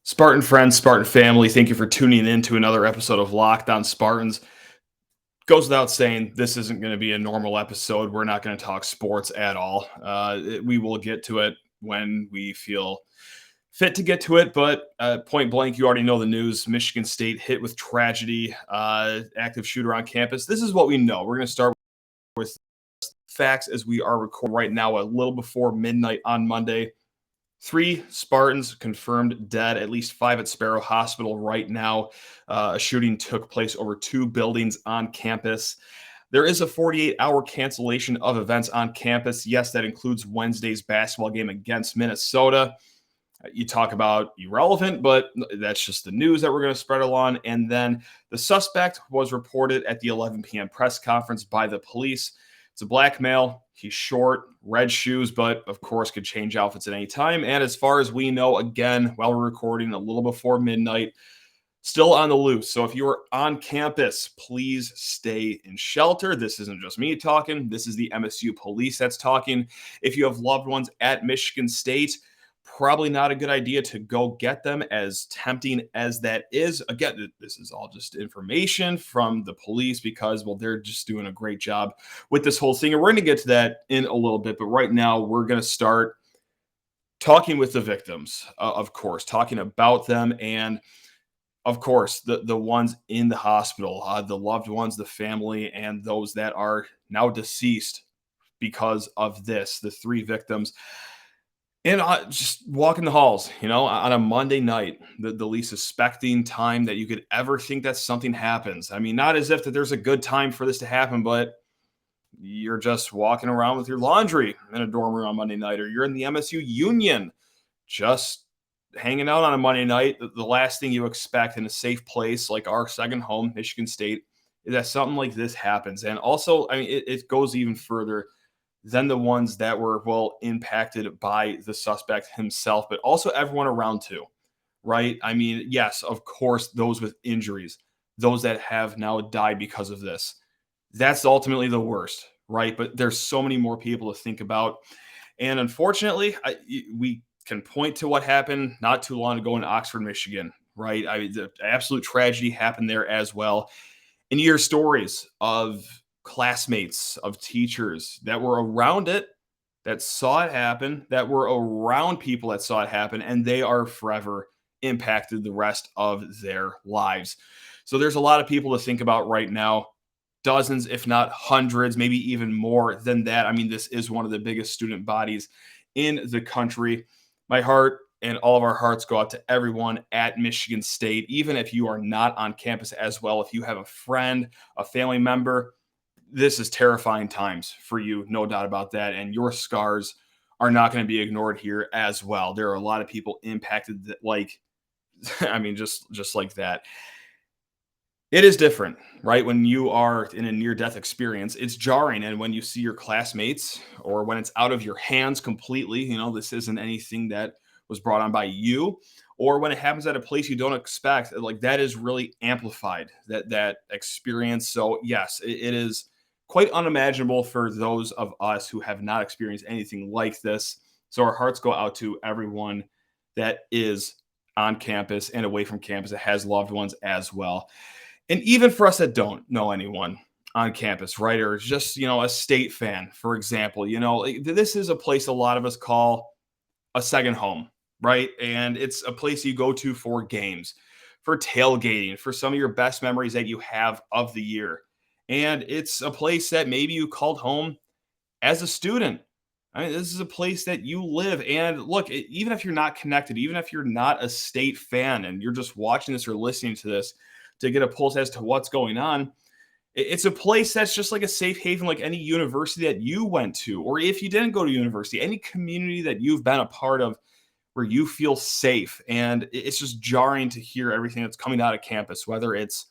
Spartan friends, Spartan family, thank you for tuning in to another episode of Locked On Spartans. Goes without saying, this isn't going to be a normal episode. We're not going to talk sports at all. We will get to it when we feel fit to get to it, but point blank, you already know the news. Michigan State hit with tragedy, active shooter on campus. This is what we know. We're going to start with facts as we are recording right now, a little before midnight on Monday. 3 Spartans confirmed dead, at least 5 at Sparrow Hospital right now. A shooting took place over 2 buildings on campus. There is a 48-hour cancellation of events on campus. Yes, that includes Wednesday's basketball game against Minnesota. You talk about irrelevant, but that's just the news that we're going to spread along. And then the suspect was reported at the 11 p.m. press conference by the police. It's a black male. He's short, red shoes, but of course could change outfits at any time. And as far as we know, again, while we're recording a little before midnight, still on the loose. So if you are on campus, please stay in shelter. This isn't just me talking. This is the MSU police that's talking. If you have loved ones at Michigan State, probably not a good idea to go get them, as tempting as that is. Again, this is all just information from the police because, well, they're just doing a great job with this whole thing. And we're going to get to that in a little bit. But right now, we're going to start talking with the victims, of course, talking about them. And of course, the ones in the hospital, the loved ones, the family, and those that are now deceased because of this, the 3 victims. And just walking the halls, on a Monday night, the least suspecting time that you could ever think that something happens. I mean, not as if that there's a good time for this to happen, but you're just walking around with your laundry in a dorm room on Monday night, or you're in the MSU Union just hanging out on a Monday night. The last thing you expect in a safe place like our second home, Michigan State, is that something like this happens. And also, I mean, it goes even further than the ones that were, well, impacted by the suspect himself, but also everyone around too, right? I mean, yes, of course, those with injuries, those that have now died because of this, that's ultimately the worst, right? But there's so many more people to think about. And unfortunately, we can point to what happened not too long ago in Oxford, Michigan, right? I mean, the absolute tragedy happened there as well. And you hear stories of classmates, of teachers that were around it, that saw it happen, that were around people that saw it happen, and they are forever impacted the rest of their lives. So there's a lot of people to think about right now. Dozens, if not hundreds, maybe even more than that. I mean, this is one of the biggest student bodies in the country. My heart and all of our hearts go out to everyone at Michigan State, even if you are not on campus as well. If you have a friend, a family member, this is terrifying times for you, no doubt about that. And your scars are not going to be ignored here as well. There are a lot of people impacted that, like, I mean, just like that. It is different, right? When you are in a near-death experience, it's jarring. And when you see your classmates, or when it's out of your hands completely, this isn't anything that was brought on by you, or when it happens at a place you don't expect, like, that is really amplified, that experience. So yes, it is quite unimaginable for those of us who have not experienced anything like this. So our hearts go out to everyone that is on campus and away from campus that has loved ones as well. And even for us that don't know anyone on campus, right? Or just, a state fan, for example, this is a place a lot of us call a second home, right? And it's a place you go to for games, for tailgating, for some of your best memories that you have of the year. And it's a place that maybe you called home as a student. I mean, this is a place that you live. And look, even if you're not connected, even if you're not a state fan and you're just watching this or listening to this to get a pulse as to what's going on, it's a place that's just like a safe haven, like any university that you went to, or if you didn't go to university, any community that you've been a part of where you feel safe. And it's just jarring to hear everything that's coming out of campus, whether it's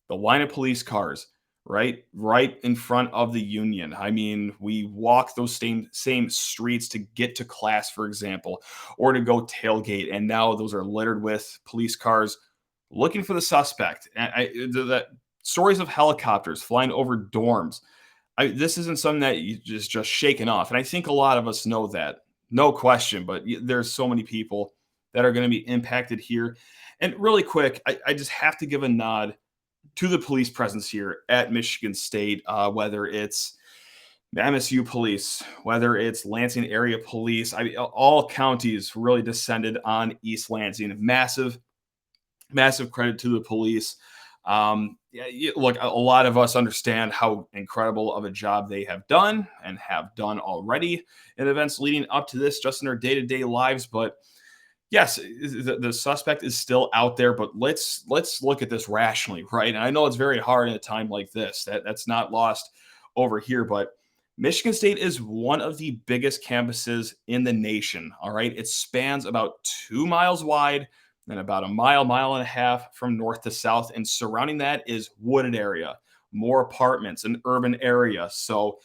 the line of police cars, right in front of the Union. I mean, we walk those same streets to get to class, for example, or to go tailgate, and now those are littered with police cars looking for the suspect. The stories of helicopters flying over dorms. This isn't something that you just shaken off, and I think a lot of us know that, no question. But there's so many people that are going to be impacted here. And really quick, I just have to give a nod to the police presence here at Michigan State, whether it's the MSU police, whether it's Lansing area police. I mean, all counties really descended on East Lansing. Massive credit to the police. Yeah, look, a lot of us understand how incredible of a job they have done and have done already in events leading up to this, just in their day-to-day lives. But yes, the suspect is still out there, but let's look at this rationally, right? And I know it's very hard in a time like this. That's not lost over here, but Michigan State is one of the biggest campuses in the nation. All right, it spans about 2 miles wide and about a mile and a half from north to south, and surrounding that is wooded area, more apartments, an urban area. So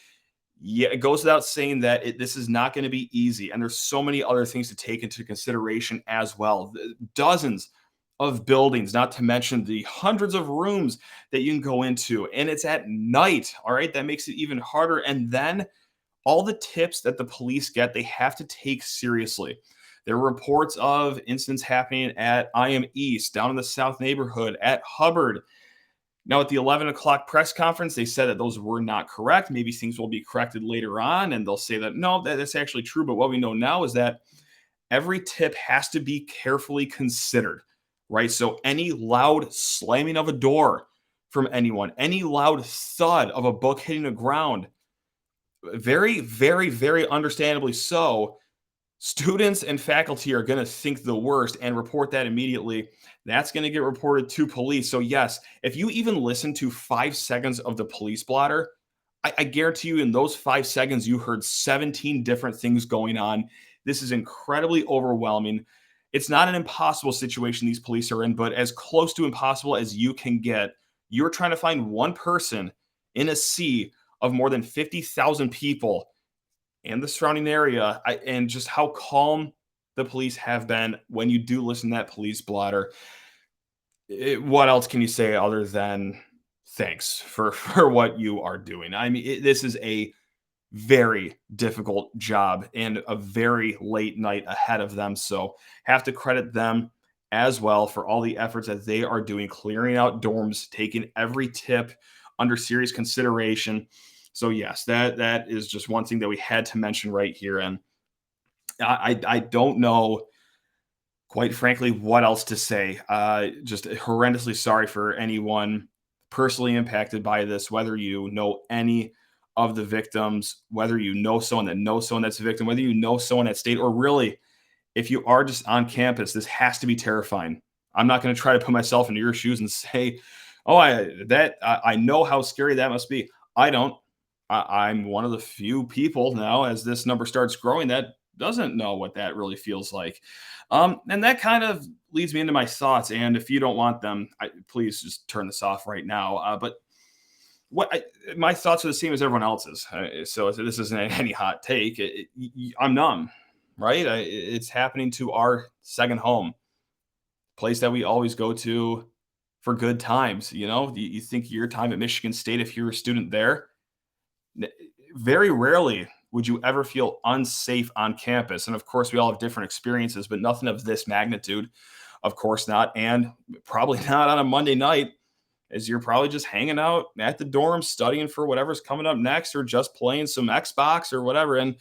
yeah, it goes without saying that this is not going to be easy. And there's so many other things to take into consideration as well. Dozens of buildings, not to mention the hundreds of rooms that you can go into. And it's at night. All right. That makes it even harder. And then all the tips that the police get, they have to take seriously. There are reports of incidents happening at IM East, down in the South neighborhood, at Hubbard. Now, at the 11 o'clock press conference, they said that those were not correct. Maybe things will be corrected later on, and they'll say that, no, that's actually true. But what we know now is that every tip has to be carefully considered, right? So any loud slamming of a door from anyone, any loud thud of a book hitting the ground, very, very, very understandably so, students and faculty are going to think the worst and report that immediately. That's going to get reported to police. So, yes, if you even listen to 5 seconds of the police blotter, I guarantee you in those 5 seconds, you heard 17 different things going on. This is incredibly overwhelming. It's not an impossible situation these police are in, but as close to impossible as you can get. You're trying to find one person in a sea of more than 50,000 people and the surrounding area, and just how calm the police have been when you do listen to that police blotter. What else can you say other than thanks for for what you are doing? I mean, this is a very difficult job and a very late night ahead of them. So have to credit them as well for all the efforts that they are doing, clearing out dorms, taking every tip under serious consideration. So yes, that is just one thing that we had to mention right here. And I don't know, quite frankly, what else to say. Just horrendously sorry for anyone personally impacted by this, whether you know any of the victims, whether you know someone that knows someone that's a victim, whether you know someone at state, or really, if you are just on campus, this has to be terrifying. I'm not going to try to put myself into your shoes and say, "Oh, I know how scary that must be." I don't. I'm one of the few people now, as this number starts growing, that doesn't know what that really feels like. And that kind of leads me into my thoughts. And if you don't want them, please just turn this off right now. But my thoughts are the same as everyone else's. So this isn't any hot take. I'm numb, right? It's happening to our second home, place that we always go to for good times. You think your time at Michigan State, if you're a student there, very rarely would you ever feel unsafe on campus. And of course, we all have different experiences, but nothing of this magnitude. Of course not. And probably not on a Monday night, as you're probably just hanging out at the dorm, studying for whatever's coming up next, or just playing some Xbox or whatever. And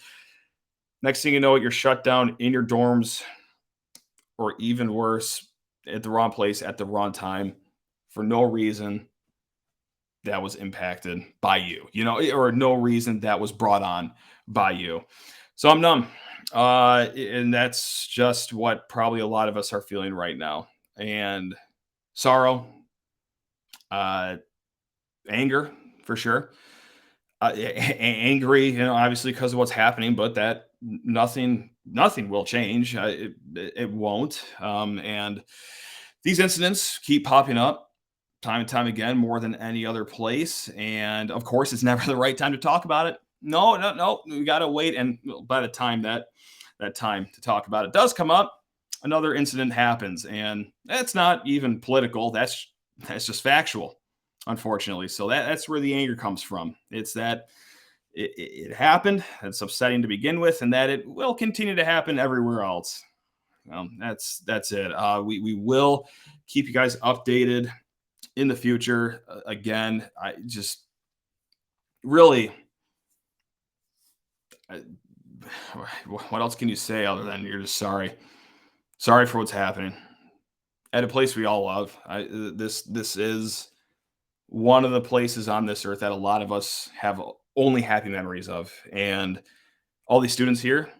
next thing you know, you're shut down in your dorms, or even worse, at the wrong place at the wrong time for no reason that was impacted by you, or no reason that was brought on by you. So I'm numb. And that's just what probably a lot of us are feeling right now. And sorrow, uh, anger for sure. Angry, obviously because of what's happening, but that nothing will change. It won't. And these incidents keep popping up time and time again, more than any other place. And of course, it's never the right time to talk about it. No, no, no. We got to wait. And by the time that time to talk about it does come up, another incident happens, and that's not even political. That's just factual, unfortunately. So that's where the anger comes from. It's that it happened. It's upsetting to begin with, and that it will continue to happen everywhere else. That's it. We will keep you guys updated in the future. Again, I just really, I, what else can you say other than you're just sorry for what's happening at a place we all love. This is one of the places on this earth that a lot of us have only happy memories of, and all these students here,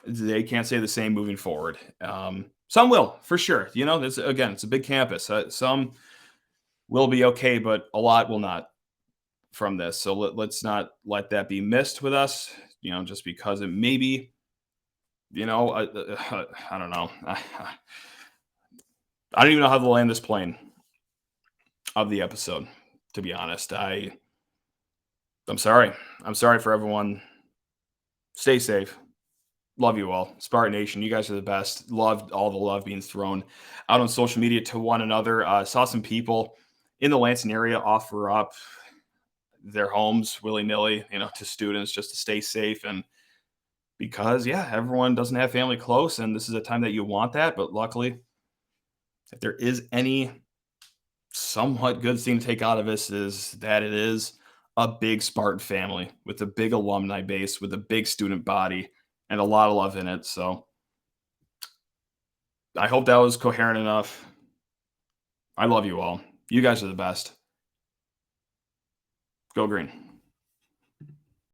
they can't say the same moving forward. Some will for sure. This again, it's a big campus. Some will be okay, but a lot will not from this. So let's not let that be missed with us. Just because it maybe, I don't know. I don't even know how to land this plane of the episode. To be honest, I'm sorry. I'm sorry for everyone. Stay safe. Love you all. Spartan Nation, you guys are the best. Loved all the love being thrown out on social media to one another. Saw some people in the Lansing area offer up their homes willy nilly, to students just to stay safe. And because, yeah, everyone doesn't have family close, and this is a time that you want that. But luckily, if there is any somewhat good thing to take out of this, is that it is a big Spartan family with a big alumni base, with a big student body, and a lot of love in it. So I hope that was coherent enough. I love you all. You guys are the best. Go green.